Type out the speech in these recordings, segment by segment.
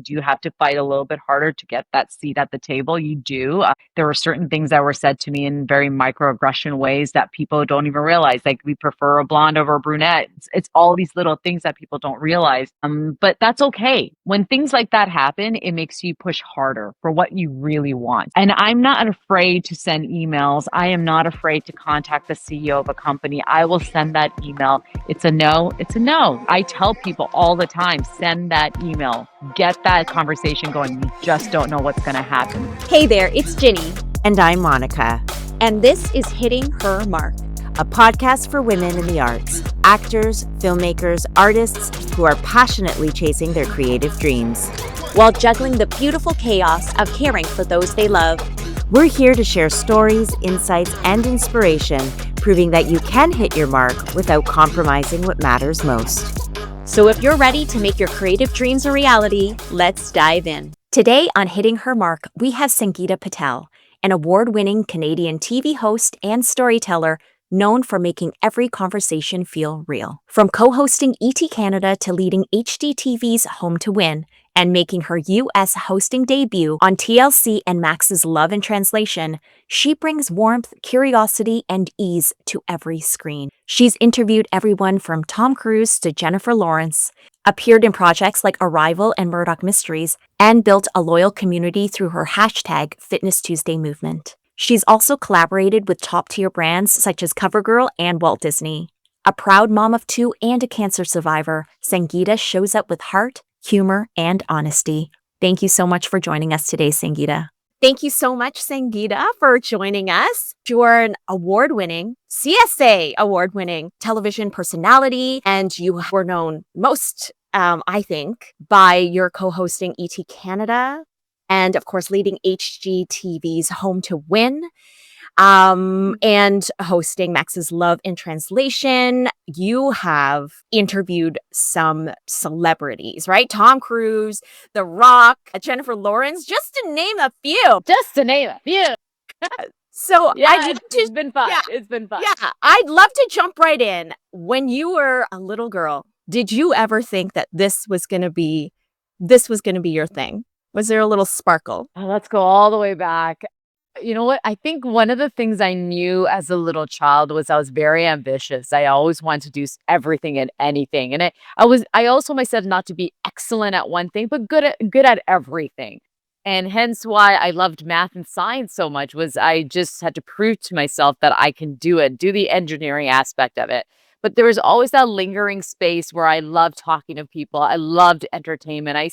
do have to fight a little bit harder to get that seat at the table. You do. There were certain things that were said to me in very microaggression ways that people don't even realize. Like, we prefer a blonde over a brunette. It's all these little things that people don't realize. But that's okay. When things like that happen, it makes you push harder for what you really want. And I'm not afraid to send emails. I am not afraid to contact the CEO of a company. I will send that email. It's a no. It's a no. I tell people all the time, send that email. Get that conversation going. You just don't know what's going to happen. Hey there, it's Ginny. And I'm Monica. And this is Hitting Her Mark, a podcast for women in the arts, actors, filmmakers, artists who are passionately chasing their creative dreams, while juggling the beautiful chaos of caring for those they love. We're here to share stories, insights, and inspiration, proving that you can hit your mark without compromising what matters most. So if you're ready to make your creative dreams a reality, let's dive in. Today on Hitting Her Mark, we have Sangita Patel, an award-winning Canadian TV host and storyteller known for making every conversation feel real. From co-hosting ET Canada to leading HGTV's Home to Win and making her US hosting debut on TLC and Max's Love in Translation, she brings warmth, curiosity, and ease to every screen. She's interviewed everyone from Tom Cruise to Jennifer Lawrence, appeared in projects like Arrival and Murdoch Mysteries, and built a loyal community through her hashtag Fitness Tuesday movement. She's also collaborated with top-tier brands such as CoverGirl and Walt Disney. A proud mom of two and a cancer survivor, Sangita shows up with heart, humor, and honesty. Thank you so much for joining us today, Sangita. Thank you so much, Sangita, for joining us. You're an award-winning, CSA award-winning television personality, and you were known most, I think, by your co-hosting ET Canada, and of course, leading HGTV's Home to Win, and hosting Max's Love in Translation. You have interviewed some celebrities, right? Tom Cruise, The Rock, Jennifer Lawrence, just to name a few. So yeah, it's been fun. Yeah, it's been fun. Yeah, I'd love to jump right in. When you were a little girl, did you ever think that this was going to be your thing? Was there a little sparkle? Let's go all the way back. You know what? I think one of the things I knew as a little child was I was very ambitious. I always wanted to do everything and anything. And I also myself not to be excellent at one thing, but good at everything. And hence why I loved math and science so much was I just had to prove to myself that I can do the engineering aspect of it. But there was always that lingering space where I loved talking to people. I loved entertainment. I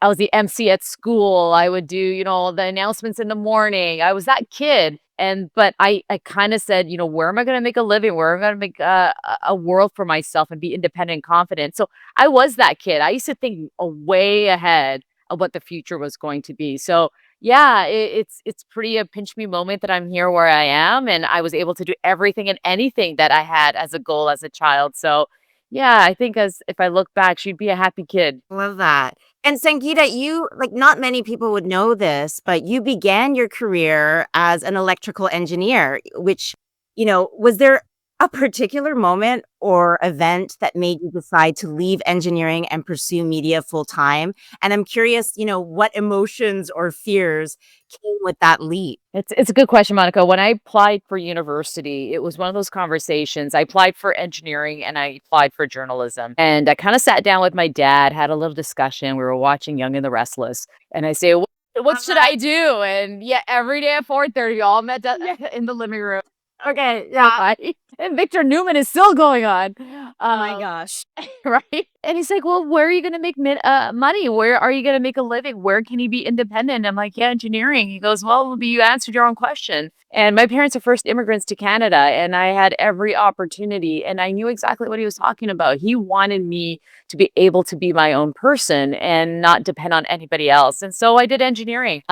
was the MC at school. I would do, the announcements in the morning. I was that kid. But I kind of said, where am I going to make a living? Where am I going to make a world for myself and be independent and confident? So I was that kid. I used to think way ahead of what the future was going to be. So yeah, it's pretty a pinch me moment that I'm here where I am, and I was able to do everything and anything that I had as a goal as a child. So yeah, I think if I look back, she'd be a happy kid. Love that. And Sangita, you, not many people would know this, but you began your career as an electrical engineer, which, was there a particular moment or event that made you decide to leave engineering and pursue media full time? And I'm curious, what emotions or fears came with that leap? It's a good question, Monica. When I applied for university, it was one of those conversations. I applied for engineering and I applied for journalism. And I kind of sat down with my dad, had a little discussion. We were watching Young and the Restless. And I say, what should I do? And yeah, every day at 4:30, we all met in the living room. Okay, yeah. And Victor Newman is still going on. Oh my gosh. Right? And he's like, well, where are you going to make money? Where are you going to make a living? Where can you be independent? I'm like, yeah, engineering. He goes, well, you answered your own question. And my parents are first immigrants to Canada, and I had every opportunity, and I knew exactly what he was talking about. He wanted me to be able to be my own person and not depend on anybody else. And so I did engineering.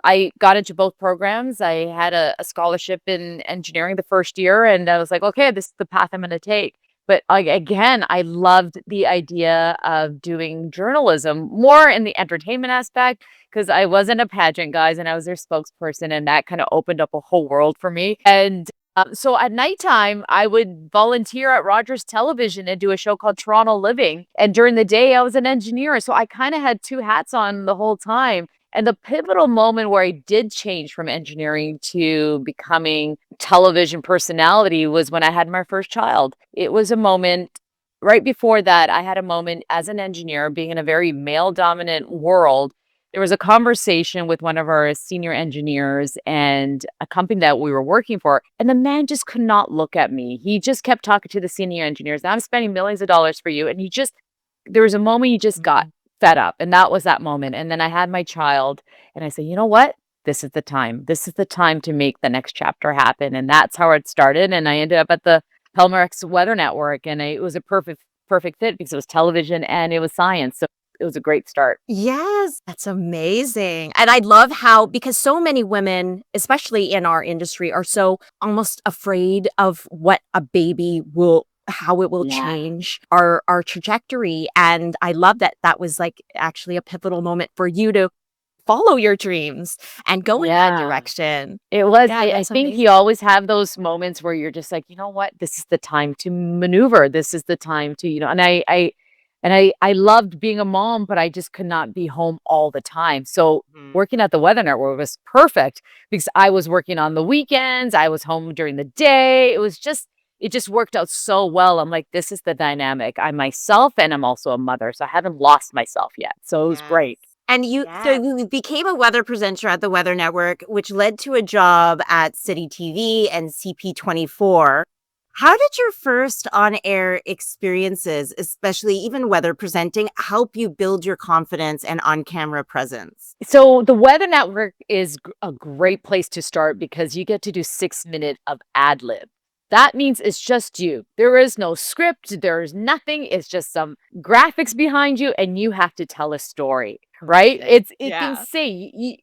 I got into both programs. I had a scholarship in engineering the first year, and I was like, okay, this is the path I'm going to take. But again, I loved the idea of doing journalism more in the entertainment aspect because I wasn't a pageant, guys, and I was their spokesperson, and that kind of opened up a whole world for me. And So at nighttime, I would volunteer at Rogers Television and do a show called Toronto Living. And during the day, I was an engineer. So I kind of had two hats on the whole time. And the pivotal moment where I did change from engineering to becoming television personality was when I had my first child. It was a moment right before that. I had a moment as an engineer being in a very male dominant world. There was a conversation with one of our senior engineers and a company that we were working for, and the man just could not look at me. He just kept talking to the senior engineers. I'm spending millions of dollars for you. And there was a moment he just got fed up. And that was that moment. And then I had my child and I said, you know what? This is the time. This is the time to make the next chapter happen. And that's how it started. And I ended up at the Pelmex Weather Network. And it was a perfect fit because it was television and it was science. So it was a great start. Yes, that's amazing. And I love how, because so many women, especially in our industry, are so almost afraid of what a baby will, how it will Yeah. change our trajectory. And I love that that was like actually a pivotal moment for you to follow your dreams and go in that Yeah. direction. It was. Yeah, I that's think amazing. you always have those moments where you're just like, you know what? This is the time to maneuver. This is the time to, and I loved being a mom, but I just could not be home all the time. So working at the Weather Network was perfect because I was working on the weekends. I was home during the day. It just worked out so well. I'm like, this is the dynamic. I'm myself and I'm also a mother. So I haven't lost myself yet. So it was great. And so you became a weather presenter at the Weather Network, which led to a job at City TV and CP24. How did your first on-air experiences, especially even weather presenting, help you build your confidence and on-camera presence? So the Weather Network is a great place to start because you get to do 6 minutes of ad lib. That means it's just you. There is no script. There's nothing. It's just some graphics behind you, and you have to tell a story, right? It can say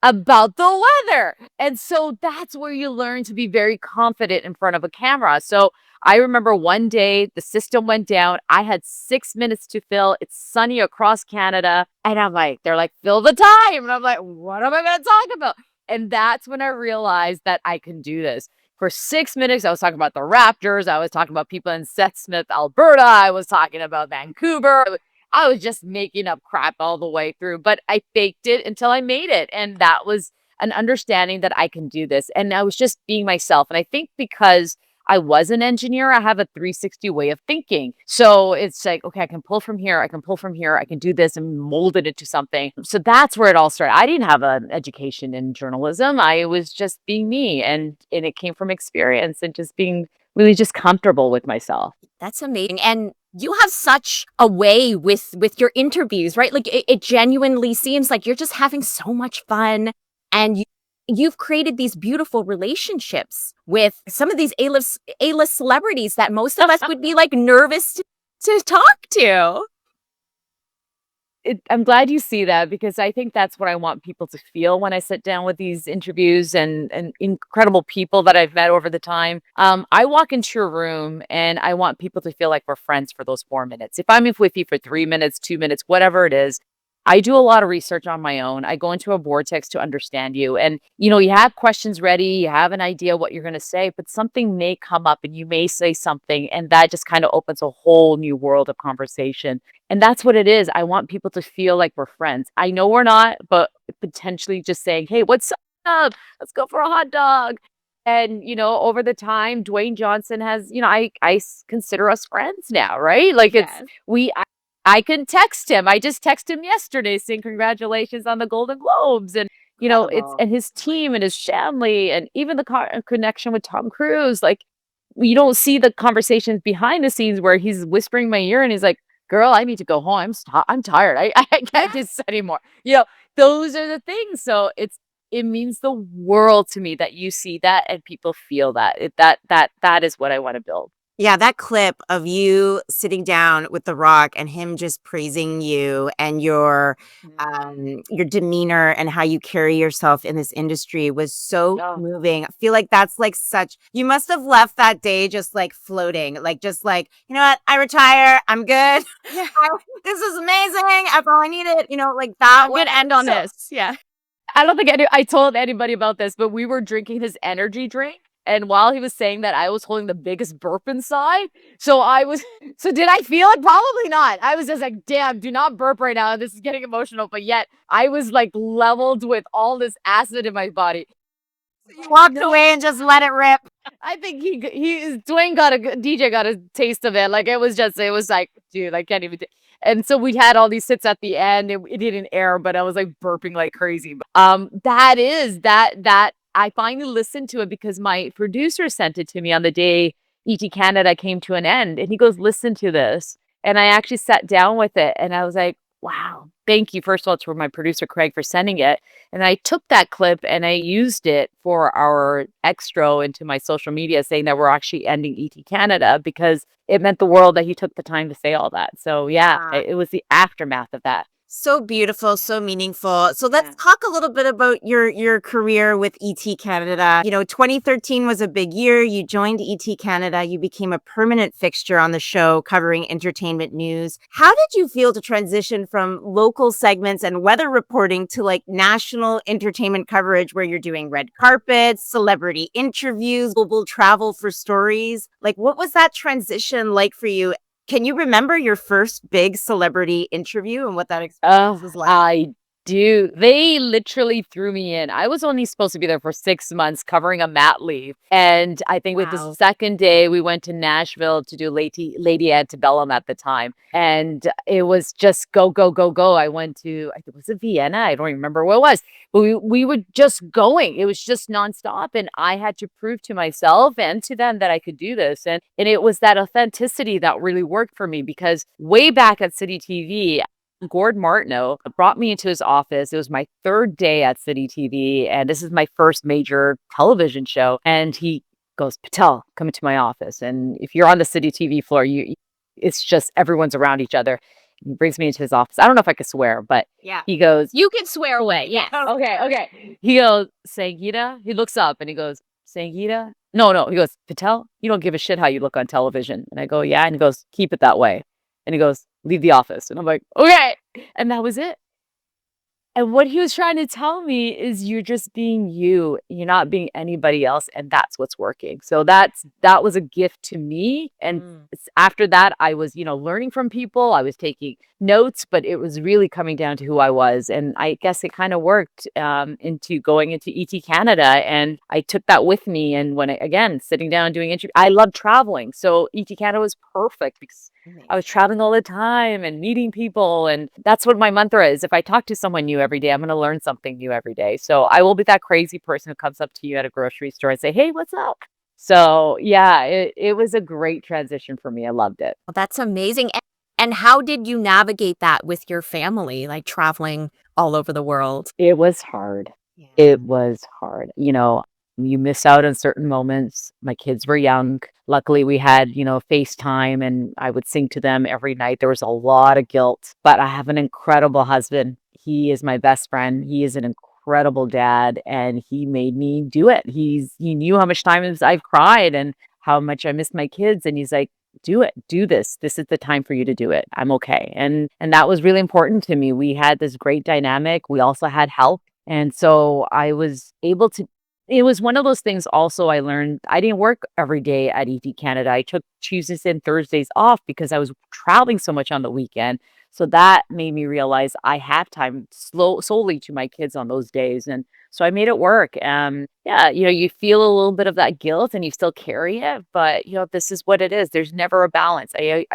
about the weather. And so that's where you learn to be very confident in front of a camera. So I remember one day the system went down. I had 6 minutes to fill. It's sunny across Canada. And they're like, fill the time. And I'm like, what am I going to talk about? And that's when I realized that I can do this. For 6 minutes, I was talking about the Raptors. I was talking about people in Seth Smith, Alberta. I was talking about Vancouver. I was just making up crap all the way through, but I faked it until I made it. And that was an understanding that I can do this. And I was just being myself. And I think because I was an engineer, I have a 360 way of thinking. So it's like, okay, I can pull from here. I can pull from here. I can do this and mold it into something. So that's where it all started. I didn't have an education in journalism. I was just being me. And it came from experience and just being really just comfortable with myself. That's amazing. And you have such a way with your interviews, right? Like it genuinely seems like you're just having so much fun, and you've created these beautiful relationships with some of these A-list celebrities that most of us would be like nervous to talk to. I'm glad you see that because I think that's what I want people to feel when I sit down with these interviews and incredible people that I've met over the time. I walk into a room and I want people to feel like we're friends for those 4 minutes. If I'm with you for 3 minutes, 2 minutes, whatever it is, I do a lot of research on my own. I go into a vortex to understand you. And, you have questions ready, you have an idea what you're going to say, but something may come up and you may say something, and that just kind of opens a whole new world of conversation. And that's what it is. I want people to feel like we're friends. I know we're not, but potentially just saying, hey, what's up? Let's go for a hot dog. And, over the time, Dwayne Johnson has, consider us friends now, right? Like I can text him. I just texted him yesterday saying congratulations on the Golden Globes. And, and his team and his family and even the connection with Tom Cruise. Like, you don't see the conversations behind the scenes where he's whispering in my ear and he's like, girl, I need to go home. I'm tired. I can't do this anymore. Those are the things. So it means the world to me that you see that and people feel that. That is what I want to build. Yeah, that clip of you sitting down with The Rock and him just praising you and your demeanor and how you carry yourself in this industry was so moving. I feel like that's like you must have left that day just like floating, like just like, you know what, I retire, I'm good. This is amazing. That's all I needed. Like that. I'm gonna end on this. Yeah. I don't think I told anybody about this, but we were drinking his energy drink. And while he was saying that, I was holding the biggest burp inside. So so did I feel it? Probably not. I was just like, damn, do not burp right now. This is getting emotional. But yet I was like leveled with all this acid in my body. You walked away and just let it rip. I think Dwayne DJ got a taste of it. Like it was like, dude, I can't even. And so we had all these hits at the end. It didn't air, but I was like burping like crazy. That I finally listened to it because my producer sent it to me on the day ET Canada came to an end, and he goes, "Listen to this." And I actually sat down with it, and I was like, "Wow, thank you." First of all, to my producer Craig for sending it. And I took that clip and I used it for our extra into my social media saying that we're actually ending ET Canada because it meant the world that he took the time to say all that. So yeah, Ah. it was the aftermath of that. So beautiful, so meaningful. So Yeah. let's talk a little bit about your career with ET Canada. 2013 was a big year. You joined ET Canada. You became a permanent fixture on the show covering entertainment news. How did you feel to transition from local segments and weather reporting to like national entertainment coverage where you're doing red carpets, celebrity interviews, global travel for stories? Like what was that transition like for you? Can you remember your first big celebrity interview and what that experience was like? I do. They literally threw me in. I was only supposed to be there for 6 months covering a mat leave. And I think with the Wow. second day, we went to Nashville to do Lady Antebellum at the time. And it was just go, go, go, go. I went to, I think, was it Vienna? I don't even remember what it was. But we were just going. It was just nonstop. And I had to prove to myself and to them that I could do this. And it was that authenticity that really worked for me because way back at City TV, Gord Martineau brought me into his office. It was my third day at City TV, and this is my first major television show. And he goes, "Patel, come into my office." And if you're on the City TV floor, it's just everyone's around each other. He brings me into his office. I don't know if I could swear, but Yeah. he goes, You can swear away. Yeah. okay. He goes, "Sangita." He looks up and he goes, "Sangita." No. He goes, "Patel, you don't give a shit how you look on television." And I go, "Yeah." And he goes, "Keep it that way." And he goes, "Leave the office." And I'm like, "Okay." And that was it. And what he was trying to tell me is you're just being you. You're not being anybody else, and that's what's working. So that was a gift to me. And after that, I was, learning from people. I was taking notes, but it was really coming down to who I was. And I guess it kind of worked into going into ET Canada, and I took that with me. And again, sitting down doing interviews, I love traveling. So ET Canada was perfect because I was traveling all the time and meeting people. And that's what my mantra is. If I talk to someone new every day, I'm going to learn something new every day. So I will be that crazy person who comes up to you at a grocery store and say, "Hey, what's up?" So yeah, it was a great transition for me. I loved it. Well, that's amazing. And how did you navigate that with your family, like traveling all over the world? It was hard. Yeah. It was hard. You miss out on certain moments. My kids were young. Luckily, we had, FaceTime and I would sing to them every night. There was a lot of guilt, but I have an incredible husband. He is my best friend. He is an incredible dad and he made me do it. He knew how much times I've cried and how much I missed my kids. And he's like, "Do it, do this. This is the time for you to do it. I'm okay." And that was really important to me. We had this great dynamic. We also had help. And so I was able to it was one of those things also I learned. I didn't work every day at ET Canada. I took Tuesdays and Thursdays off because I was traveling so much on the weekend. So that made me realize I have time solely to my kids on those days. And so I made it work. Yeah, you feel a little bit of that guilt and you still carry it, but this is what it is. There's never a balance. I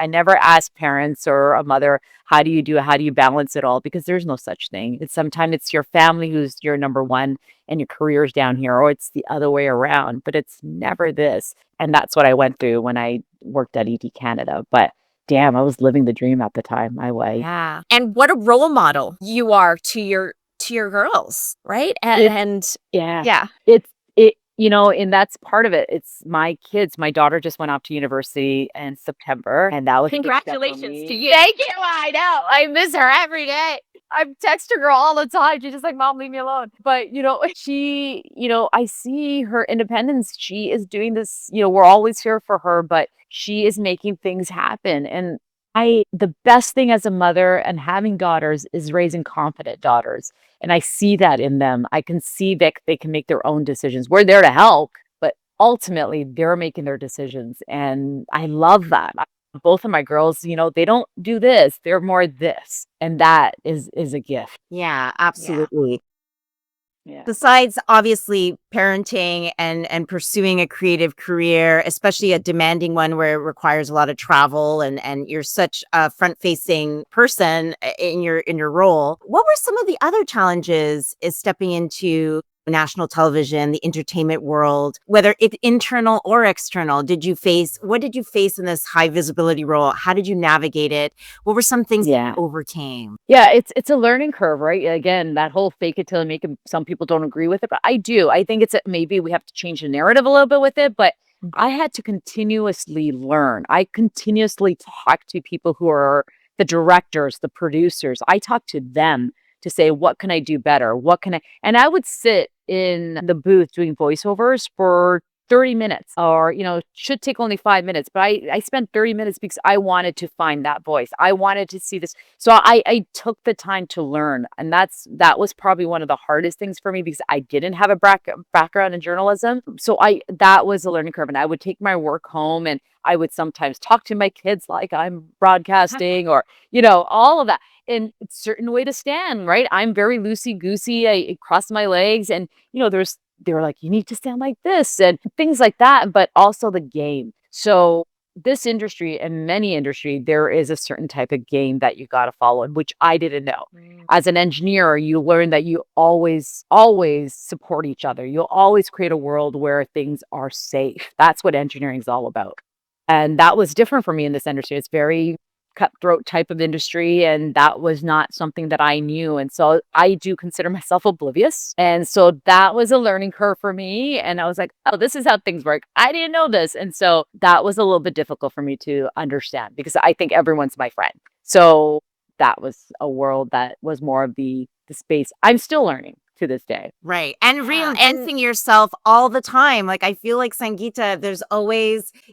never ask parents or a mother, how do you do it? How do you balance it all? Because there's no such thing. Sometimes it's your family who's your number one and your career's down here, or it's the other way around, but it's never this. And that's what I went through when I worked at ET Canada. But damn, I was living the dream at the time. My way. Yeah. And what a role model you are to your girls, right? Yeah. Yeah. And that's part of it. It's my kids. My daughter just went off to university in September, and that was a big step for Congratulations to me. you. Thank you. I know. I miss her every day. I'm texting her all the time. She's just like, "Mom, leave me alone." But I see her independence. She is doing this. We're always here for her, but she is making things happen. And the best thing as a mother and having daughters is raising confident daughters. And I see that in them. I can see that they can make their own decisions. We're there to help, but ultimately they're making their decisions. And I love that. Both of my girls, they don't do this, they're more this. And that is a gift. Yeah, Yeah. absolutely. Yeah. Besides obviously parenting and pursuing a creative career, especially a demanding one where it requires a lot of travel and you're such a front-facing person in your role, what were some of the other challenges is stepping into national television, the entertainment world, whether it's internal or external? What did you face in this high visibility role? How did you navigate it? What were some things Yeah. you overcame? Yeah, it's a learning curve, right? Again, that whole fake it till you make it, some people don't agree with it, but I do. I think maybe we have to change the narrative a little bit with it, but I had to continuously learn. I continuously talk to people who are the directors, the producers. I talk to them to say, what can I do better? And I would sit in the booth doing voiceovers for 30 minutes or, should take only 5 minutes, but I spent 30 minutes because I wanted to find that voice. I wanted to see this. So I took the time to learn. And that was probably one of the hardest things for me because I didn't have a background in journalism. So that was a learning curve. And I would take my work home and I would sometimes talk to my kids like I'm broadcasting or, all of that. And it's a certain way to stand, right? I'm very loosey goosey. I cross my legs and, they were like, you need to stand like this and things like that, but also the game. So this industry and many industry, there is a certain type of game that you got to follow, which I didn't know. As an engineer, you learn that you always support each other. You'll always create a world where things are safe. That's what engineering is all about. And that was different for me in this industry. It's very cutthroat type of industry, and that was not something that I knew. And so I do consider myself oblivious. And so that was a learning curve for me. And I was like, oh, this is how things work. I didn't know this. And so that was a little bit difficult for me to understand because I think everyone's my friend. So that was a world that was more of the space I'm still learning to this day. Right. And Yeah, reinventing yourself all the time. Like I feel like Sangita,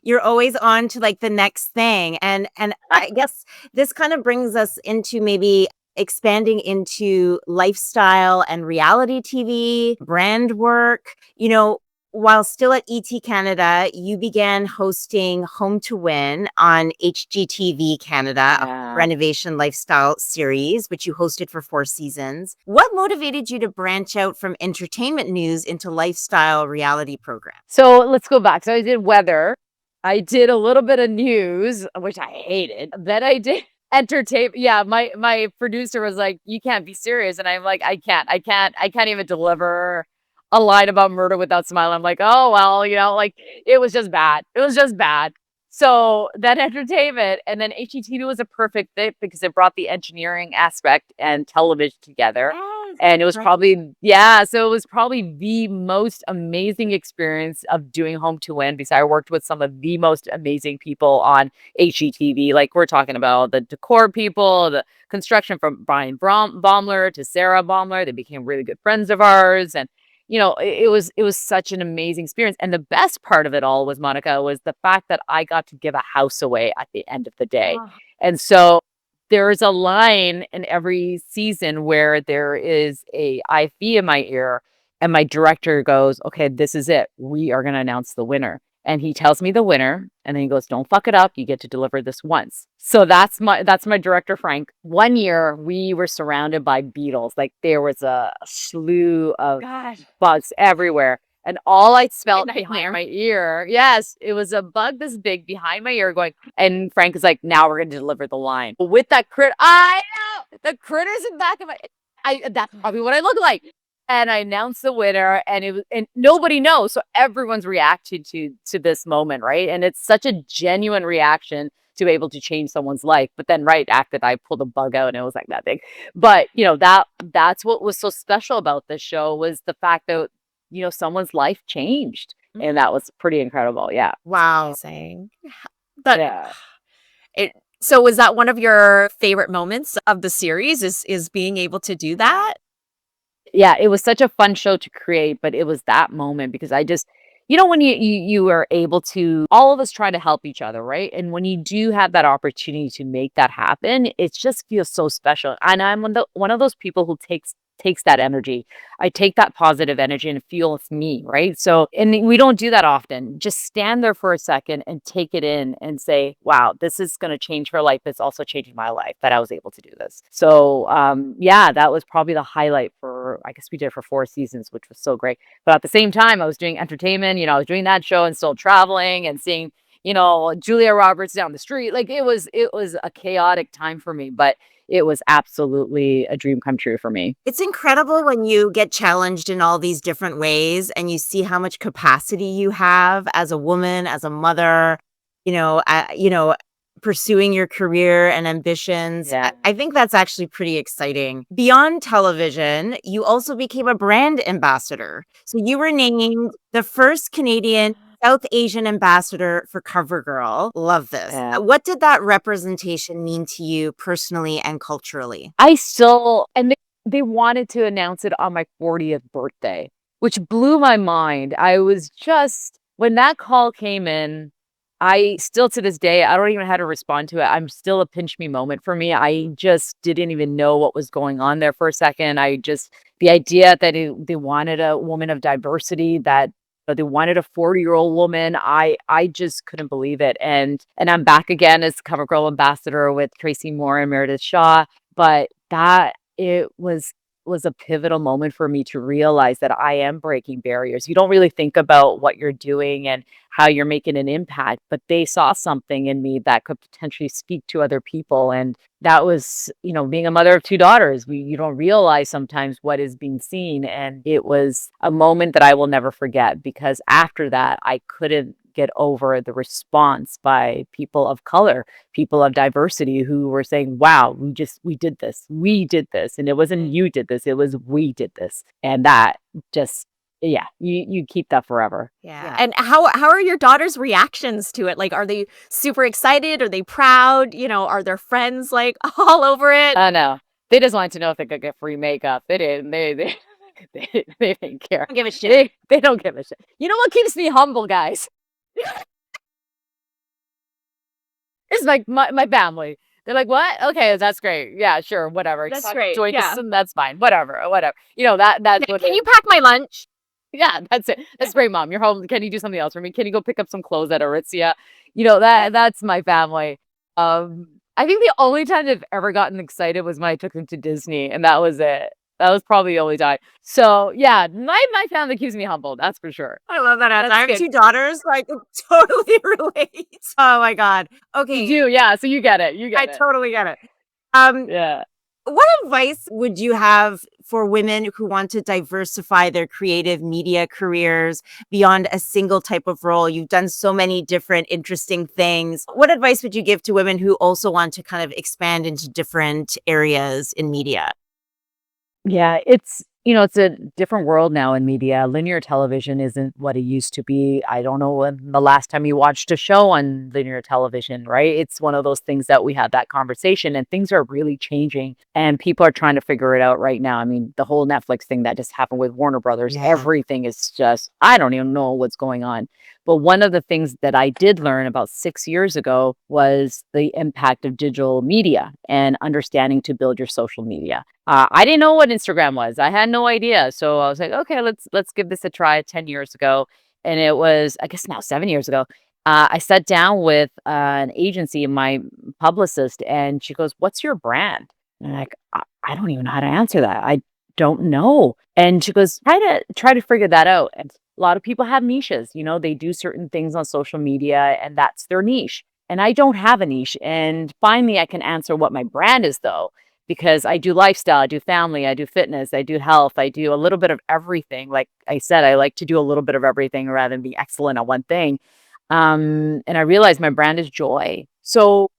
you're always on to like the next thing. And I guess this kind of brings us into maybe expanding into lifestyle and reality TV, brand work. While still at ET Canada, you began hosting Home to Win on HGTV Canada, a renovation lifestyle series, which you hosted for 4 seasons. What motivated you to branch out from entertainment news into lifestyle reality programs? So let's go back. So I did weather. I did a little bit of news, which I hated. Then I did entertainment. Yeah, my producer was like, "You can't be serious," and I'm like, "I can't even deliver a line about murder without smiling." I'm like, "Oh well, like it was just bad. It was just bad." So then entertainment, and then HGTV was a perfect fit because it brought the engineering aspect and television together. And it was probably, yeah, so it was probably the most amazing experience of doing Home to Win because I worked with some of the most amazing people on HGTV. Like we're talking about the decor people, the construction from Brian Baumler to Sarah Baumler. They became really good friends of ours. And it was such an amazing experience. And the best part of it all was, Monica, was the fact that I got to give a house away at the end of the day. And so there's a line in every season where there is a IV in my ear, and my director goes, "Okay, this is it. We are going to announce the winner." And he tells me the winner, and then he goes, "Don't fuck it up. You get to deliver this once." So that's my director, Frank. One year we were surrounded by beetles. Like there was a slew of bugs everywhere. And all I smelled behind my ear, yes, it was a bug this big behind my ear going, and Frank is like, "Now we're going to deliver the line." With that I know, the critters in the back of that's probably what I look like. And I announced the winner, and nobody knows. So everyone's reacted to this moment, right? And it's such a genuine reaction to be able to change someone's life. But then right after that, I pulled a bug out and it was like that big. But that's what was so special about this show was the fact that someone's life changed. And that was pretty incredible. Yeah. Wow. saying. But Yeah. so was that one of your favorite moments of the series is being able to do that? Yeah, it was such a fun show to create, but it was that moment because I just, when you are able to, all of us try to help each other, right? And when you do have that opportunity to make that happen, it just feels so special. And I'm one of those people who takes that energy. I take that positive energy and feel it's me, right? So, and we don't do that often. Just stand there for a second and take it in and say, wow, this is going to change her life. It's also changing my life that I was able to do this. So, yeah, that was probably the highlight for, I guess we did it for 4 seasons, which was so great. But at the same time, I was doing entertainment, I was doing that show and still traveling and seeing, Julia Roberts down the street. Like it was a chaotic time for me, but it was absolutely a dream come true for me. It's incredible when you get challenged in all these different ways and you see how much capacity you have as a woman, as a mother, pursuing your career and ambitions. Yeah. I think that's actually pretty exciting. Beyond television, you also became a brand ambassador. So you were named the first Canadian South Asian ambassador for CoverGirl. Love this. Yeah. What did that representation mean to you personally and culturally? And they wanted to announce it on my 40th birthday, which blew my mind. When that call came in, I still to this day, I don't even know how to respond to it. I'm still a pinch me moment for me. I just didn't even know what was going on there for a second. The idea that they wanted a woman of diversity, that they wanted a 40-year-old woman. I just couldn't believe it. And I'm back again as CoverGirl ambassador with Tracy Moore and Meredith Shaw. But that it was a pivotal moment for me to realize that I am breaking barriers. You don't really think about what you're doing and how you're making an impact, but they saw something in me that could potentially speak to other people. And that was, being a mother of two daughters, you don't realize sometimes what is being seen. And it was a moment that I will never forget, because after that, I couldn't get over the response by people of color, people of diversity, who were saying, wow, we did this. We did this. And it wasn't you did this, it was we did this. And that just, yeah, you keep that forever. Yeah. And how are your daughter's reactions to it? Like, are they super excited? Are they proud? Are their friends like all over it? I know. They just wanted to know if they could get free makeup. They didn't. They didn't care. Don't give a shit. They don't give a shit. You know what keeps me humble, guys? It's like my family. They're like, what? Okay, that's great. Yeah, sure, whatever. That's great. Join Yeah. us, and that's fine. Whatever. That's what. Can you pack my lunch? Yeah, that's it. That's great, Mom. You're home. Can you do something else for me? Can you go pick up some clothes at Aritzia? That's my family. I think the only time they've ever gotten excited was when I took them to Disney, and that was it. That was probably the only time. So yeah, my family keeps me humble. That's for sure. I love that answer. That's I have good. 2 daughters, so I can totally relate. Oh my God. Okay. You do, yeah. So you get it. You I get it. totally get it. Yeah. What advice would you have for women who want to diversify their creative media careers beyond a single type of role? You've done so many different interesting things. What advice would you give to women who also want to kind of expand into different areas in media? Yeah, it's a different world now in media. Linear television isn't what it used to be. I don't know when the last time you watched a show on linear television, right? It's one of those things that we had that conversation, and things are really changing, and people are trying to figure it out right now. I mean, the whole Netflix thing that just happened with Warner Brothers, Yeah. everything is just, I don't even know what's going on. But one of the things that I did learn about 6 years ago was the impact of digital media and understanding to build your social media. I didn't know what Instagram was. I had no idea. So I was like, okay, let's give this a try 10 years ago. And it was, I guess now 7 years ago. I sat down with an agency, my publicist, and she goes, what's your brand? And I'm like, I don't even know how to answer that. I don't know. And she goes, try to figure that out. And a lot of people have niches, they do certain things on social media, and that's their niche. And I don't have a niche. And finally, I can answer what my brand is, though, because I do lifestyle, I do family, I do fitness, I do health, I do a little bit of everything. Like I said, I like to do a little bit of everything rather than be excellent at one thing. And I realized my brand is joy. So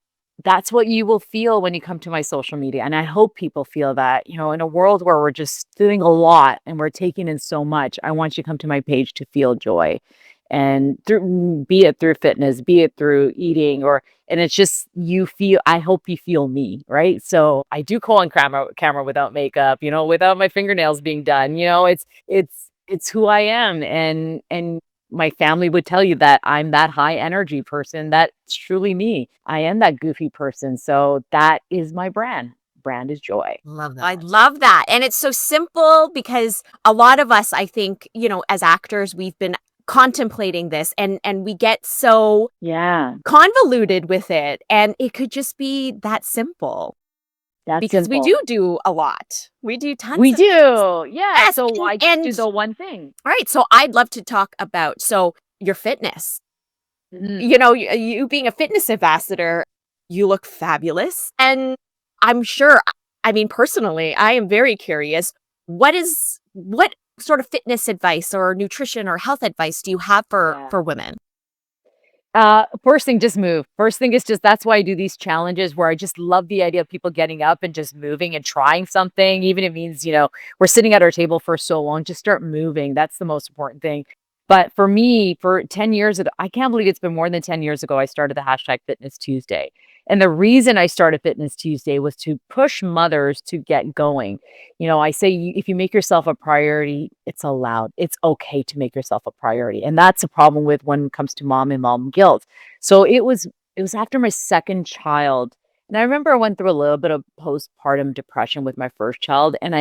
that's what you will feel when you come to my social media. And I hope people feel that, in a world where we're just doing a lot and we're taking in so much, I want you to come to my page to feel joy. And be it through fitness, be it through eating, and it's just, I hope you feel me, right? So I do go on camera without makeup, without my fingernails being done, it's who I am. And my family would tell you that I'm that high energy person. That's truly me. I am that goofy person. So that is my brand. Brand is joy. Love I that. love that. And it's so simple because a lot of us, I think, as actors, we've been contemplating this and we get so Yeah, convoluted with it. And it could just be that simple that's because we simple. do a lot. We do tons We of things. do. Yeah. Yes. So why just do And the one thing? all right. So I'd love to talk about your fitness. Mhm. You being a fitness ambassador, you look fabulous. And I'm sure, I mean, personally, I am very curious. What sort of fitness advice or nutrition or health advice do you have Yeah. for women? First thing, just move. First thing is just that's why I do these challenges where I just love the idea of people getting up and just moving and trying something, even if it means, we're sitting at our table for so long, just start moving. That's the most important thing. But for me, for 10 years ago, I can't believe it's been more than 10 years ago, I started the hashtag Fitness Tuesday. And the reason I started Fitness Tuesday was to push mothers to get going. I say if you make yourself a priority, it's allowed. It's okay to make yourself a priority. And that's a problem with when it comes to mom and mom guilt. So it was after my second child. And I remember I went through a little bit of postpartum depression with my first child. And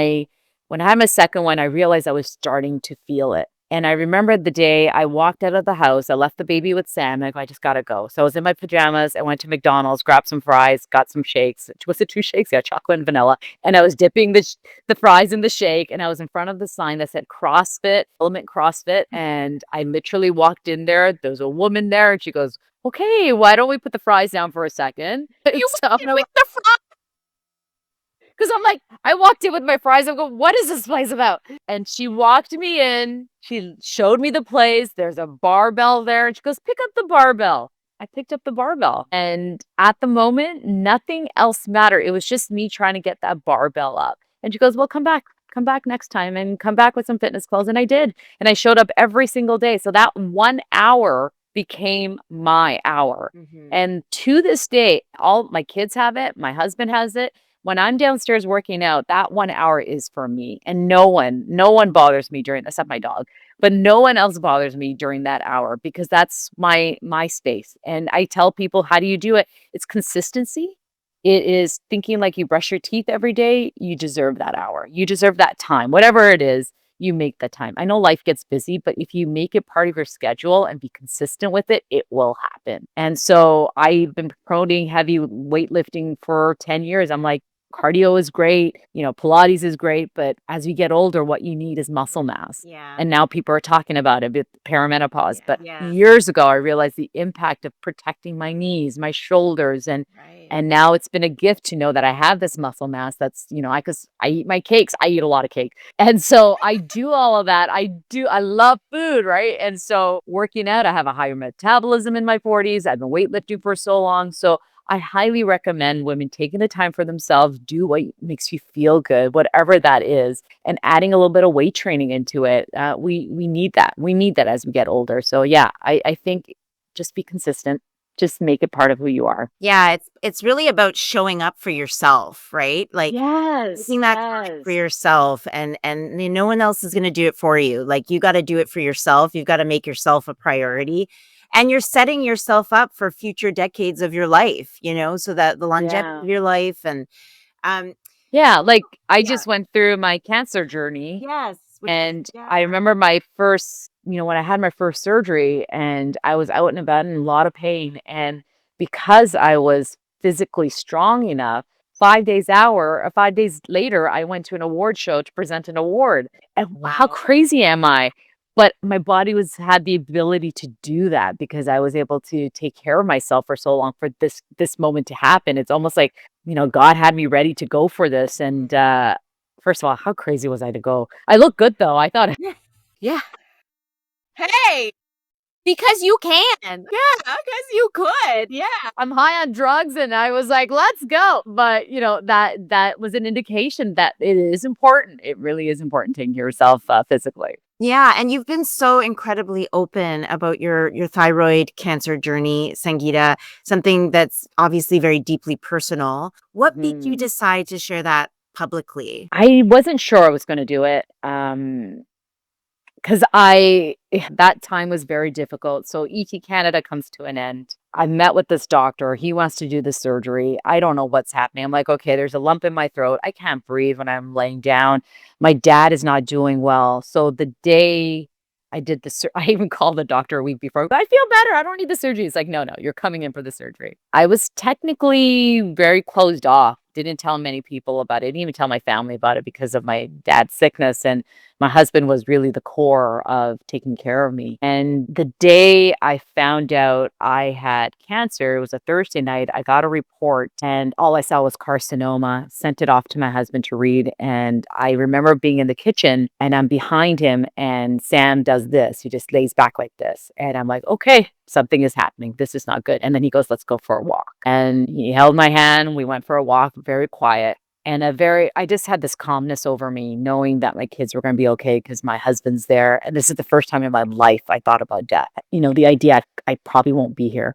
when I had my second one, I realized I was starting to feel it. And I remember the day I walked out of the house, I left the baby with Sam. I go, I just gotta go. So I was in my pajamas. I went to McDonald's, grabbed some fries, got some shakes. Was it two shakes? Yeah, chocolate and vanilla. And I was dipping the fries in the shake. And I was in front of the sign that said CrossFit, Element CrossFit. And I literally walked in there. There was a woman there, and she goes, okay, why don't we put the fries down for a second? You So went with the front. because I'm like, I walked in with my fries. I go, what is this place about? And she walked me in. She showed me the place. There's a barbell there. And she goes, pick up the barbell. I picked up the barbell. And at the moment, nothing else mattered. It was just me trying to get that barbell up. And she goes, well, come back. Come back next time and come back with some fitness clothes. And I did. And I showed up every single day. So that 1 hour became my hour. Mhm. And to this day, all my kids have it. My husband has it. When I'm downstairs working out, that 1 hour is for me. And no one bothers me except my dog, but no one else bothers me during that hour because that's my space. And I tell people, how do you do it? It's consistency. It is thinking like you brush your teeth every day. You deserve that hour. You deserve that time. Whatever it is, you make the time. I know life gets busy, but if you make it part of your schedule and be consistent with it, it will happen. And so I've been promoting heavy weightlifting for 10 years. I'm like, cardio is great, Pilates is great, but as you get older, what you need is muscle mass. Yeah. And now people are talking about it with perimenopause. But Yeah. years ago, I realized the impact of protecting my knees, my shoulders, and Right. and now it's been a gift to know that I have this muscle mass. That's, because I eat my cakes. I eat a lot of cake. And so I do all of that. I love food, right? And so working out, I have a higher metabolism in my 40s. I've been weightlifting for so long. So I highly recommend women taking the time for themselves, do what makes you feel good, whatever that is, and adding a little bit of weight training into it. We need that. We need that as we get older. So yeah, I think just be consistent. Just make it part of who you are. Yeah, it's really about showing up for yourself, right? Like Yes. taking that time for yourself, and no one else is going to do it for you. Like you got to do it for yourself. You've got to make yourself a priority. And you're setting yourself up for future decades of your life, so that the longevity Yeah. of your life and um Yeah, like I yeah. just went through my cancer journey. Yes. And I remember my first, when I had my first surgery and I was out and about in a lot of pain. And because I was physically strong enough, 5 days later, I went to an award show to present an award. And how Wow. crazy am I? But my body had the ability to do that because I was able to take care of myself for so long for this moment to happen. It's almost like, God had me ready to go for this. And first of all, how crazy was I to go? I look good though. I thought Yeah. Hey, because you can. Yeah, because you could. Yeah. I'm high on drugs and I was like, let's go. But that was an indication that it is important. It really is important taking care of yourself physically. Yeah, and you've been so incredibly open about your thyroid cancer journey, Sangita, something that's obviously very deeply personal. What made you Mhm. decide to share that publicly? I wasn't sure I was going to do it. because that time was very difficult. So ET Canada comes to an end. I met with this doctor. He wants to do the surgery. I don't know what's happening. I'm like, okay, there's a lump in my throat. I can't breathe when I'm laying down. My dad is not doing well. So the day I did I even called the doctor a week before. I feel better. I don't need the surgery. He's like, no, you're coming in for the surgery. I was technically very closed off. Didn't tell many people about it. Didn't even tell my family about it because of my dad's sickness. And my husband was really the core of taking care of me. And the day I found out I had cancer, it was a Thursday night, I got a report and all I saw was carcinoma, sent it off to my husband to read. And I remember being in the kitchen and I'm behind him and Sam does this. He just lays back like this. And I'm like, okay, something is happening. This is not good. And then he goes, let's go for a walk. And he held my hand. We went for a walk, very quiet. And I just had this calmness over me, knowing that my kids were going to be okay because my husband's there. And this is the first time in my life I thought about death. The idea I probably won't be here.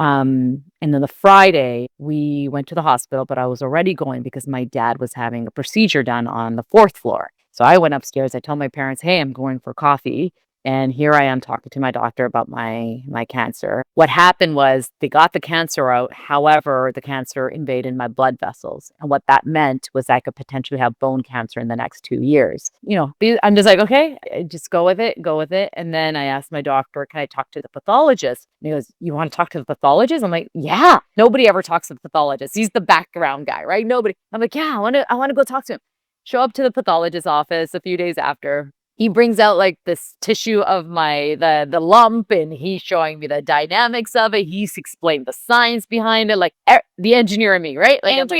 And then the Friday, we went to the hospital, but I was already going because my dad was having a procedure done on the 4th floor. So I went upstairs. I told my parents, hey, I'm going for coffee. And here I am talking to my doctor about my cancer. What happened was they got the cancer out. However, the cancer invaded my blood vessels. And what that meant was I could potentially have bone cancer in the next 2 years. I'm just like, okay, just go with it. And then I asked my doctor, can I talk to the pathologist? And he goes, you want to talk to the pathologist? I'm like, yeah. Nobody ever talks to the pathologist. He's the background guy, right? Nobody. I'm like, yeah, I want to go talk to him. Show up to the pathologist's office a few days after. He brings out like this tissue of the lump and he's showing me the dynamics of it. He's explained the science behind it, like the engineer in me, right? Like,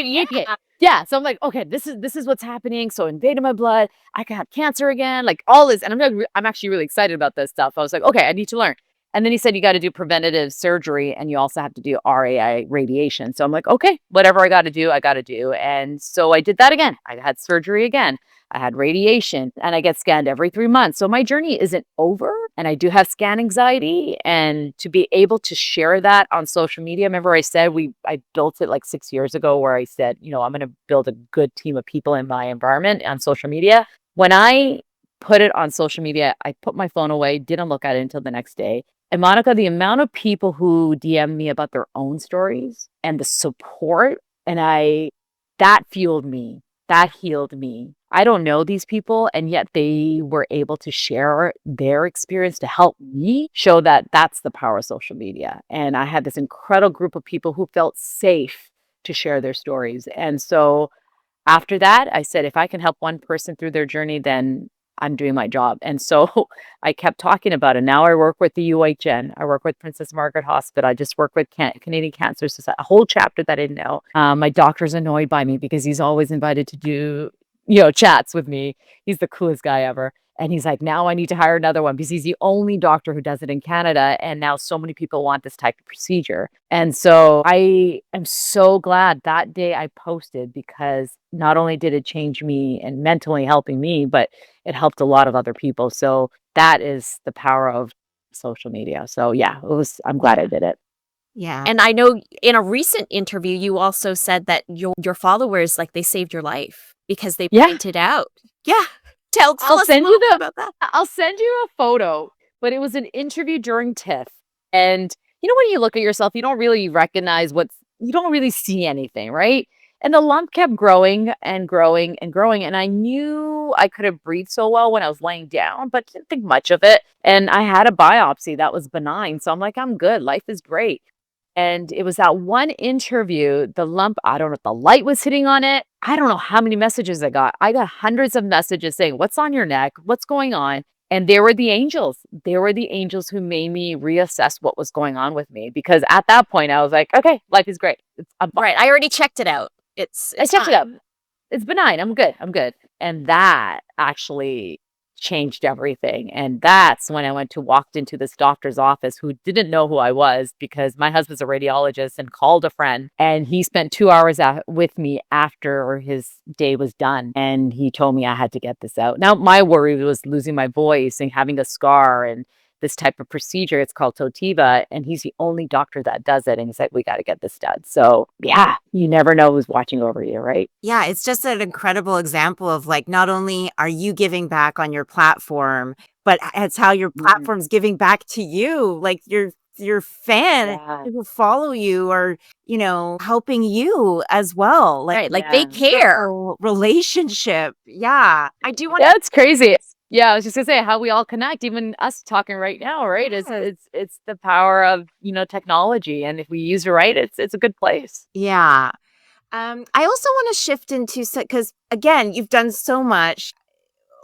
yeah. So I'm like, okay, this is what's happening. So invaded my blood. I could have cancer again, like all this. And I'm actually really excited about this stuff. I was like, okay, I need to learn. And then he said, you got to do preventative surgery and you also have to do RAI radiation. So I'm like, okay, whatever I got to do, I got to do. And so I did that again. I had surgery again. I had radiation and I get scanned every 3 months. So my journey isn't over and I do have scan anxiety. And to be able to share that on social media, remember I said I built it like 6 years ago where I said, I'm going to build a good team of people in my environment on social media. When I put it on social media, I put my phone away, didn't look at it until the next day. And Monica, the amount of people who DM me about their own stories and the support, and that fueled me. That healed me. I don't know these people, and yet they were able to share their experience to help me show that that's the power of social media. And I had this incredible group of people who felt safe to share their stories. And so after that, I said, if I can help one person through their journey, then I'm doing my job. And so I kept talking about it. Now I work with the UHN. I work with Princess Margaret Hospital. I just work with Canadian Cancer Society, a whole chapter that I didn't know. My doctor's annoyed by me because he's always invited to do, chats with me. He's the coolest guy ever. And he's like, now I need to hire another one because he's the only doctor who does it in Canada. And now so many people want this type of procedure. And so I am so glad that day I posted because not only did it change me and mentally helping me, but it helped a lot of other people. So that is the power of social media. So yeah, I'm glad I did it. Yeah. And I know in a recent interview, you also said that your followers, like they saved your life because they pointed out. Yeah. Tell us a little bit about that. I'll send you a photo, but it was an interview during TIFF. And when you look at yourself, you don't really recognize you don't really see anything, right? And the lump kept growing and growing and growing. And I knew I couldn't breathe so well when I was laying down, but didn't think much of it. And I had a biopsy that was benign. So I'm like, I'm good. Life is great. And it was that one interview, the lump, I don't know if the light was hitting on it. I don't know how many messages I got. I got hundreds of messages saying, what's on your neck? What's going on? And they were the angels. They were the angels who made me reassess what was going on with me. Because at that point, I was like, okay, life is great. Right. I already checked it out. I checked it out. It's benign. I'm good. And that actually changed everything. And that's when I walked into this doctor's office who didn't know who I was because my husband's a radiologist and called a friend. And he spent 2 hours with me after his day was done. And he told me I had to get this out. Now, my worry was losing my voice and having a scar and this type of procedure. It's called Totiva, and he's the only doctor that does it. And he's like, we got to get this done. So yeah, you never know who's watching over you, right? Yeah, it's just an incredible example of like not only are you giving back on your platform, but it's how your platform's giving back to you. Like your fan, Yeah. people follow you or, helping you as well. Like Right. Like they Yeah. care. reciprocal relationship. Yeah. I do want Yeah, it's crazy. Yeah, I was just gonna say how we all connect, even us talking right now, right? It's Yes. it's the power of, technology. And if we use it right, it's a good place. Yeah. I also want to shift into because again, you've done so much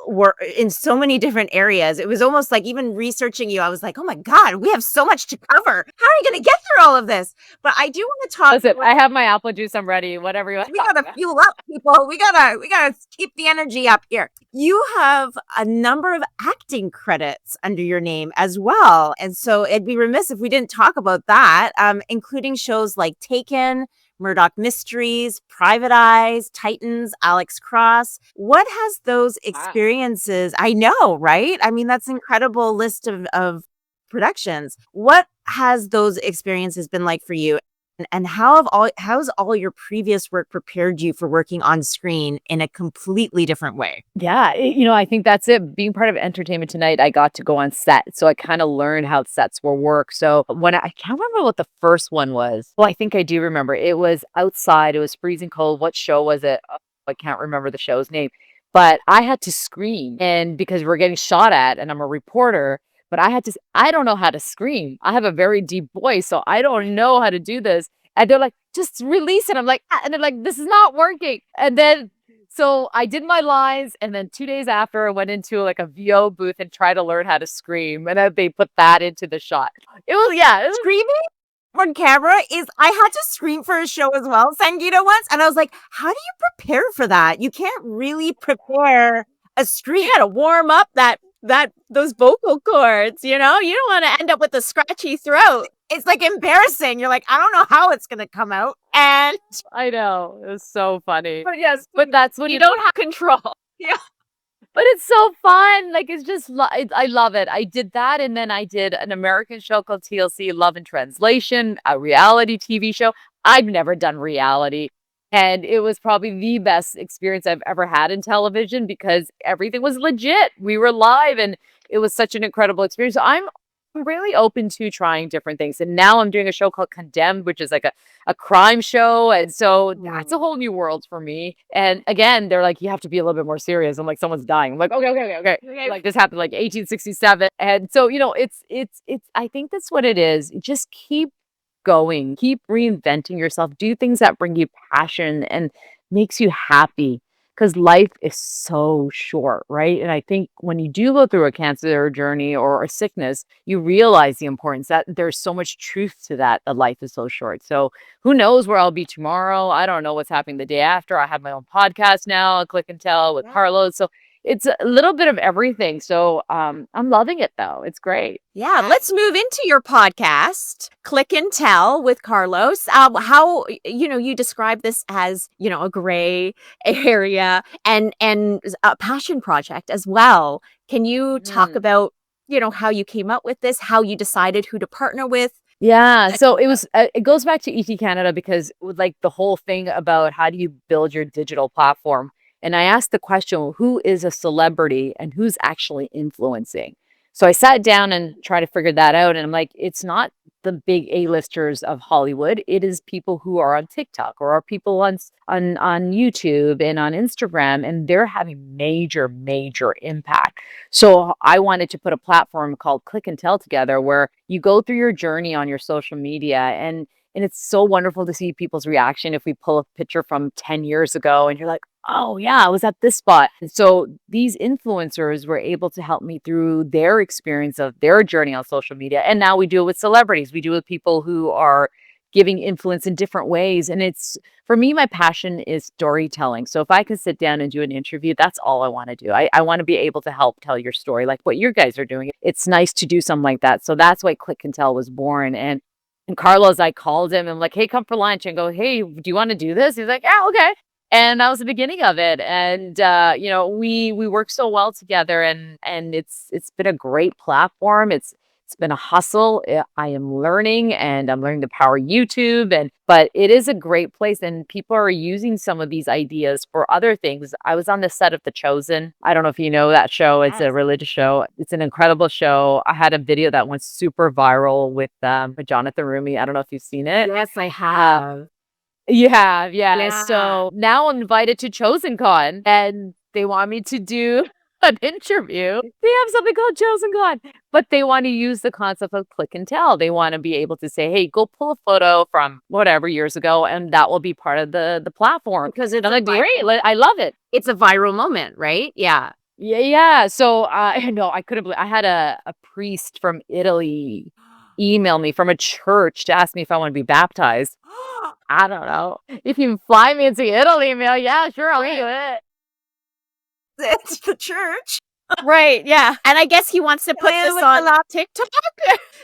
work in so many different areas. It was almost like even researching you, I was like, oh my God, we have so much to cover. How are you going to get through all of this? But I do want to talk. Listen, I have my apple juice, I'm ready. Whatever you want. We gotta fuel up, people. We gotta keep the energy up here. You have a number of acting credits under your name as well, and so it'd be remiss if we didn't talk about that, including shows like Taken, Murdoch Mysteries, Private Eyes, Titans, Alex Cross. What has those experiences? I know, right? I mean, that's an incredible list of productions. What has those experiences been like for you? And how's all your previous work prepared you for working on screen in a completely different way? Yeah, I think that's it. Being part of Entertainment Tonight, I got to go on set. So I kind of learned how sets will work. So I can't remember what the first one was. Well, I think I do remember. It was outside. It was freezing cold. What show was it? Oh, I can't remember the show's name. But I had to scream. And because we're getting shot at and I'm a reporter, but I don't know how to scream. I have a very deep voice, so I don't know how to do this. And they're like, just release it. I'm like, "Ah," and they're like, this is not working. And then so I did my lines, and then 2 days after, I went into like a VO booth and tried to learn how to scream, and then they put that into the shot. It was Screaming on camera is I had to scream for a show as well, Sangita once, and I was like, how do you prepare for that? You can't really prepare a scream. you got to warm up those vocal cords, you don't want to end up with a scratchy throat. It's like embarrassing. You're like, I don't know how it's gonna come out. And I know. It was so funny. But yes, But that's what you don't have control. But it's so fun. Like, it's just I love it. I did that, and then I did an American show called TLC Love and Translation, a reality TV show. I've never done reality, and it was probably the best experience I've ever had in television because everything was legit. We were live, and it was such an incredible experience. So I'm really open to trying different things. And now I'm doing a show called Condemned, which is like a crime show. And so that's a whole new world for me. And again, they're like, you have to be a little bit more serious. I'm like, someone's dying. I'm like, okay. Like this happened like 1867. And so, it's I think that's what it is. Just keep going, keep reinventing yourself, do things that bring you passion and makes you happy. Because life is so short, right? And I think when you do go through a cancer journey or a sickness, you realize the importance that there's so much truth to that life is so short. So who knows where I'll be tomorrow? I don't know what's happening the day after. I have my own podcast now, Click and Tell with Carlos. So it's a little bit of everything. So I'm loving it though. It's great. Yeah, let's move into your podcast, Click and Tell with Carlos. How you describe this as a gray area and a passion project as well. Can you talk about how you came up with this, how you decided who to partner with? Yeah, so it goes back to ET Canada because with like the whole thing about how do you build your digital platform. And I asked the question, who is a celebrity and who's actually influencing? So I sat down and tried to figure that out. And I'm like, it's not the big A-listers of Hollywood. It is people who are on TikTok or are people on YouTube and on Instagram, and they're having major, major impact. So I wanted to put a platform called Click and Tell together where you go through your journey on your social media and it's so wonderful to see people's reaction if we pull a picture from 10 years ago and you're like, oh, yeah, I was at this spot. And so these influencers were able to help me through their experience of their journey on social media. And now we do it with celebrities. We do it with people who are giving influence in different ways. And for me, my passion is storytelling. So if I can sit down and do an interview, that's all I want to do. I want to be able to help tell your story like what you guys are doing. It's nice to do something like that. So that's why Click and Tell was born. And Carlos, I called him and I'm like, hey, come for lunch and go, hey, do you want to do this? He's like, yeah, okay. And that was the beginning of it. And, we work so well together and it's been a great platform. It's been a hustle. I am learning and I'm learning the power of YouTube but it is a great place and people are using some of these ideas for other things. I was on the set of The Chosen. I don't know if you know that show. It's a Yes. religious show. It's an incredible show. I had a video that went super viral with Jonathan Rumi. I don't know if you've seen it. Yes, I have. You have, yeah. Yeah. So now I'm invited to Chosen Con and they want me to do an interview. They have something called Chosen Con, but they want to use the concept of click and tell. They want to be able to say, hey, go pull a photo from whatever years ago, and that will be part of the platform. Because it's I'm a like, great, I love it. it's a viral moment, right? Yeah. Yeah, yeah. So no, I couldn't believe I had a priest from Italy email me from a church to ask me if I want to be baptized. I don't know. If you fly me into Italy, Emil, yeah, sure, I'll do it. It's the church. Right, yeah. And I guess he wants to put Yeah, this with on the lap- TikTok.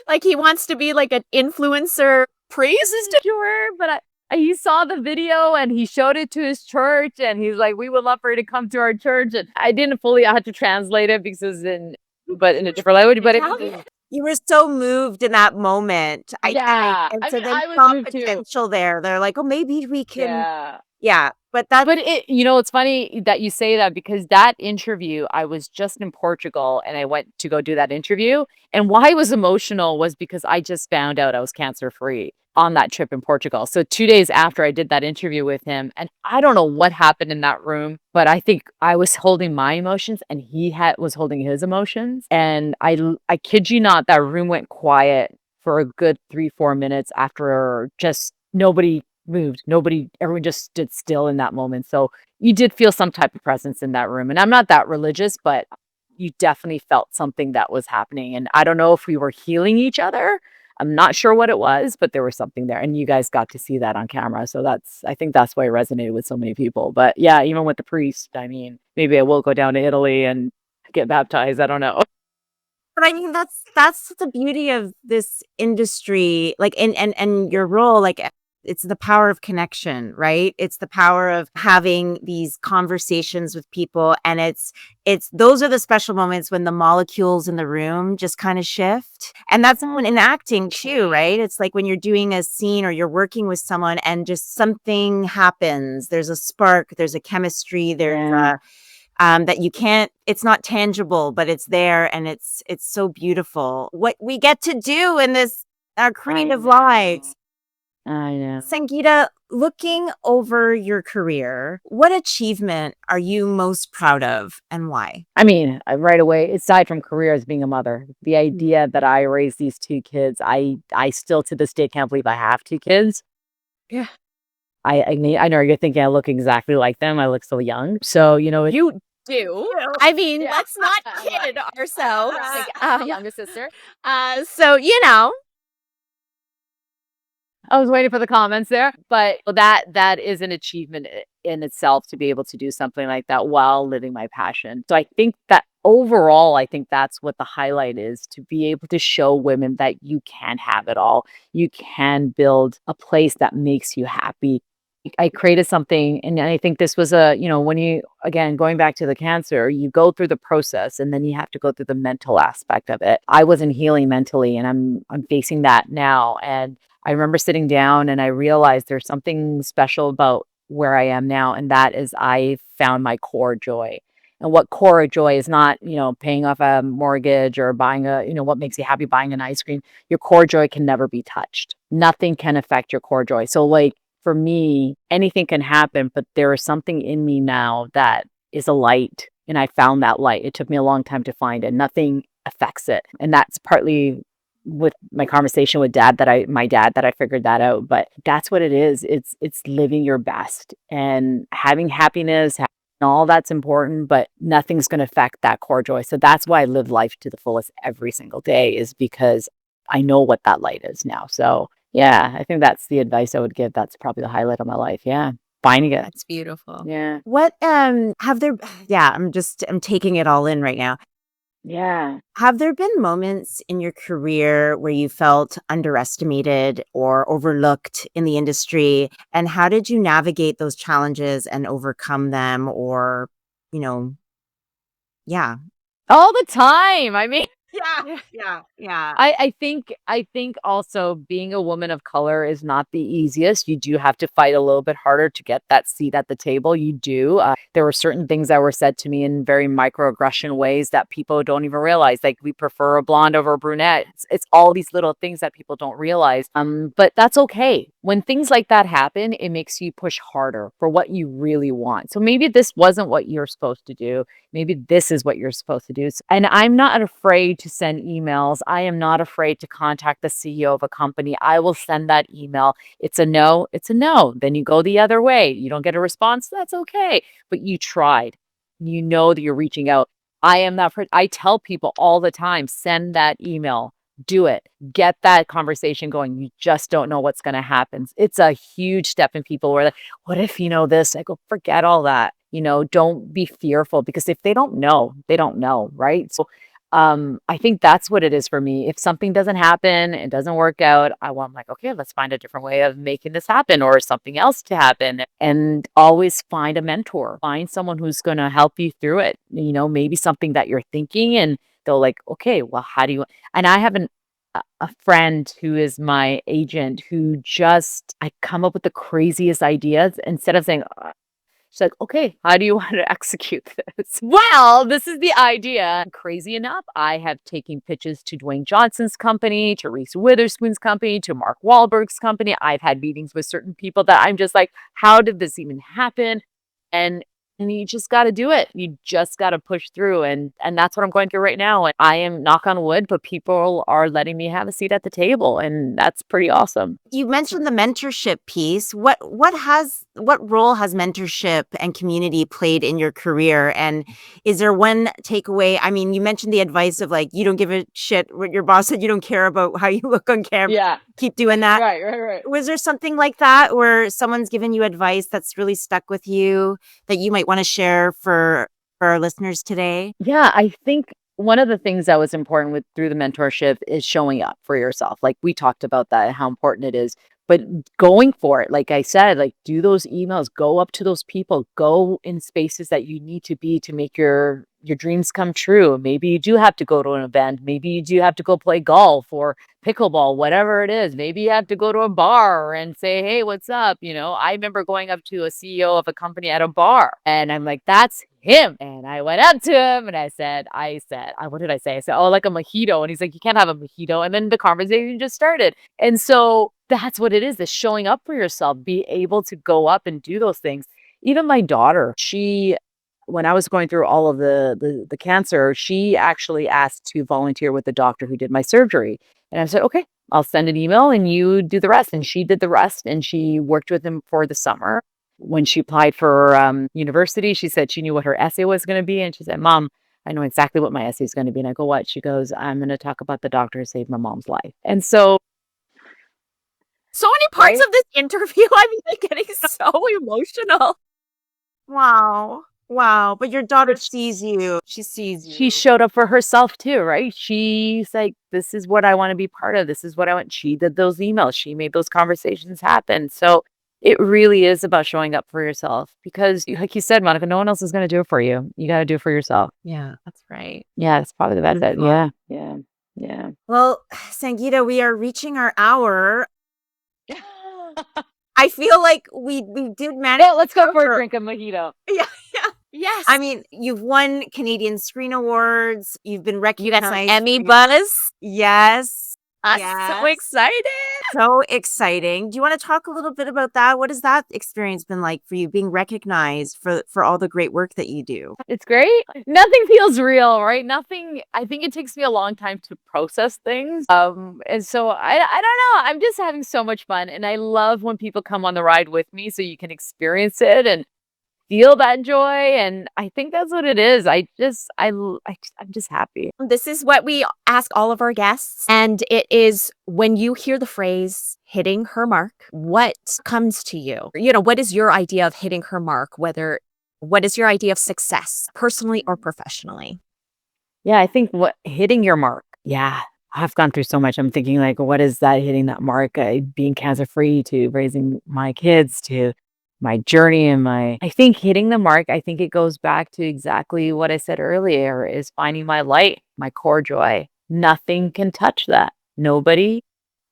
Like he wants to be like an influencer priest. Sure, but he saw the video and he showed it to his church and he's like, we would love for you to come to our church. And I didn't fully, I had to translate it because in a different language, but Italian. You were so moved in that moment. I think. yeah. And I so mean, then I was saw moved too. potential there. They're like, oh, maybe we can. Yeah. Yeah. But that But it's funny that you say that because that interview, I was just in Portugal and I went to go do that interview. And why I was emotional was because I just found out I was cancer free on that trip in Portugal. So 2 days after I did that interview with him, and I don't know what happened in that room, but I think I was holding my emotions and was holding his emotions. And I kid you not, that room went quiet for a good 3-4 minutes after just nobody moved. Everyone just stood still in that moment. So you did feel some type of presence in that room. And I'm not that religious, but you definitely felt something that was happening. And I don't know if we were healing each other. I'm not sure what it was, but there was something there. And you guys got to see that on camera. So I think that's why it resonated with so many people. But yeah, even with the priest, I mean, maybe I will go down to Italy and get baptized. I don't know. But I mean, that's the beauty of this industry, like, and your role, like, it's the power of connection, right? It's the power of having these conversations with people, and it's those are the special moments when the molecules in the room just kind of shift, and that's when in acting too, right? It's like when you're doing a scene or you're working with someone, and just something happens. There's a spark. There's a chemistry. There's Yeah. that you can't, it's not tangible, but it's there, and it's so beautiful what we get to do in this our creative lives. I know. Sangita, looking over your career, what achievement are you most proud of and why? I mean, right away, aside from career as being a mother, the idea that I raised these 2 kids, I still to this day can't believe I have 2 kids. Yeah. I mean, I know you're thinking I look exactly like them. I look so young. So, You do. I mean, Yeah. let's not kid ourselves. Like, younger sister. So, you know, I was waiting for the comments there, but that is an achievement in itself to be able to do something like that while living my passion. So I think that overall, I think that's what the highlight is, to be able to show women that you can have it all. You can build a place that makes you happy. I created something, and I think this was when you, again, going back to the cancer, you go through the process and then you have to go through the mental aspect of it. I wasn't healing mentally, and I'm facing that now. And I remember sitting down and I realized there's something special about where I am now, and that is I found my core joy. And what core joy is not, paying off a mortgage or buying what makes you happy, buying an ice cream. Your core joy can never be touched. Nothing can affect your core joy. So like for me, anything can happen, but there is something in me now that is a light. And I found that light. It took me a long time to find it. Nothing affects it. And that's partly with my conversation with my dad that I figured that out. But that's what it is. It's living your best and having happiness, all that's important, but nothing's going to affect that core joy. So that's why I live life to the fullest every single day, is because I know what that light is now. So yeah, I think that's the advice I would give. That's probably the highlight of my life. Yeah. Finding it. that's beautiful. Yeah. What have there yeah, I'm taking it all in right now. Yeah. Have there been moments in your career where you felt underestimated or overlooked in the industry? And how did you navigate those challenges and overcome them? Or, yeah. All the time. I mean, Yeah, yeah, yeah. I think also being a woman of color is not the easiest. You do have to fight a little bit harder to get that seat at the table. You do. There were certain things that were said to me in very microaggression ways that people don't even realize. Like we prefer a blonde over a brunette. It's all these little things that people don't realize. But that's okay. When things like that happen, it makes you push harder for what you really want. So maybe this wasn't what you're supposed to do. Maybe this is what you're supposed to do. And I'm not afraid to send emails. I am not afraid to contact the CEO of a company. I will send that email. It's a no, it's a no. Then you go the other way. You don't get a response. That's okay. But you tried. You know that you're reaching out. I am that I tell people all the time, send that email. Do it. Get that conversation going. You just don't know what's going to happen. It's a huge step in people where like, what if you know this? I go, forget all that. Don't be fearful because if they don't know, they don't know, right? So I think that's what it is for me. If something doesn't happen, it doesn't work out, I'm like, okay, let's find a different way of making this happen or something else to happen. And always find a mentor, find someone who's going to help you through it. Maybe something that you're thinking and they'll like, okay, well, how do you, and I have a friend who is my agent who I come up with the craziest ideas instead of saying, she's like, okay, how do you want to execute this? Well, this is the idea. Crazy enough, I have taken pitches to Dwayne Johnson's company, to Reese Witherspoon's company, to Mark Wahlberg's company. I've had meetings with certain people that I'm just like, how did this even happen? And and you just got to do it. You just got to push through, and that's what I'm going through right now. And I am knock on wood, but people are letting me have a seat at the table, and that's pretty awesome. You mentioned the mentorship piece. What role has mentorship and community played in your career? And is there one takeaway? I mean, you mentioned the advice of like you don't give a shit what your boss said, you don't care about how you look on camera. Yeah. Keep doing that. Right. Was there something like that where someone's given you advice that's really stuck with you that you might want to share for our listeners today? Yeah, I think one of the things that was important through the mentorship is showing up for yourself. Like we talked about that, how important it is, but going for it. Like I said, like do those emails, go up to those people, go in spaces that you need to be to make your dreams come true. Maybe you do have to go to an event. Maybe you do have to go play golf or pickleball, whatever it is. Maybe you have to go to a bar and say, hey, what's up? I remember going up to a CEO of a company at a bar and I'm like, that's him. And I went up to him and I said, what did I say? I said, oh, like a mojito. And he's like, you can't have a mojito. And then the conversation just started. And so that's what it is showing up for yourself, be able to go up and do those things. Even my daughter, when I was going through all of the cancer, she actually asked to volunteer with the doctor who did my surgery. And I said, okay, I'll send an email and you do the rest. And she did the rest and she worked with him for the summer. When she applied for university, she said she knew what her essay was going to be. And she said, Mom, I know exactly what my essay is going to be. And I go, what? She goes, I'm going to talk about the doctor who saved my mom's life. And so many parts Right? of this interview, I'm like getting so emotional. Wow. But your daughter sees you. She sees you. she showed up for herself too, right? She's like, this is what I want to be part of. This is what I want. She did those emails. She made those conversations happen. So it really is about showing up for yourself because like you said, Monica, no one else is going to do it for you. You got to do it for yourself. Yeah, that's right. Yeah, that's probably the best. Beautiful. Yeah. Well, Sangita, we are reaching our hour. I feel like we did manage. Yeah, let's go for a drink of mojito. Yeah. Yes. I mean, you've won Canadian Screen Awards. You've been you recognized. got some Emmy buzz. Yes. I'm Yes. so excited. So exciting. Do you want to talk a little bit about that? What has that experience been like for you, being recognized for all the great work that you do? It's great. Nothing feels real, right? Nothing. I think it takes me a long time to process things. And so I don't know. I'm just having so much fun, and I love when people come on the ride with me, so you can experience it and feel that joy. And I think that's what it is. I'm just happy. This is what we ask all of our guests. And it is when you hear the phrase hitting her mark, what comes to you? What is your idea of hitting her mark? What is your idea of success, personally or professionally? Yeah, I think hitting your mark. Yeah. I've gone through so much. I'm thinking like, what is that hitting that mark? Being cancer free to raising my kids to my journey and I think hitting the mark, I think it goes back to exactly what I said earlier is finding my light, my core joy. nothing can touch that. Nobody,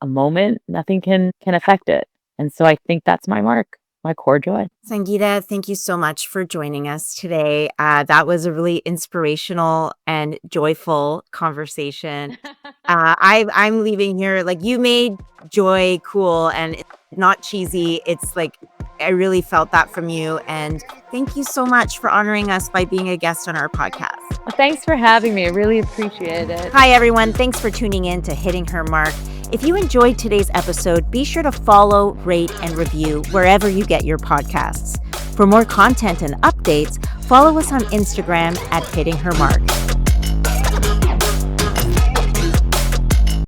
a moment, nothing can affect it. And so I think that's my mark, my core joy. Sangita, thank you so much for joining us today. That was a really inspirational and joyful conversation. I'm leaving here like you made joy cool and it's not cheesy. It's like I really felt that from you. And thank you so much for honoring us by being a guest on our podcast. Well, thanks for having me. I really appreciate it. Hi, everyone. Thanks for tuning in to Hitting Her Mark. If you enjoyed today's episode, be sure to follow, rate, and review wherever you get your podcasts. For more content and updates, follow us on Instagram at Hitting Her Mark.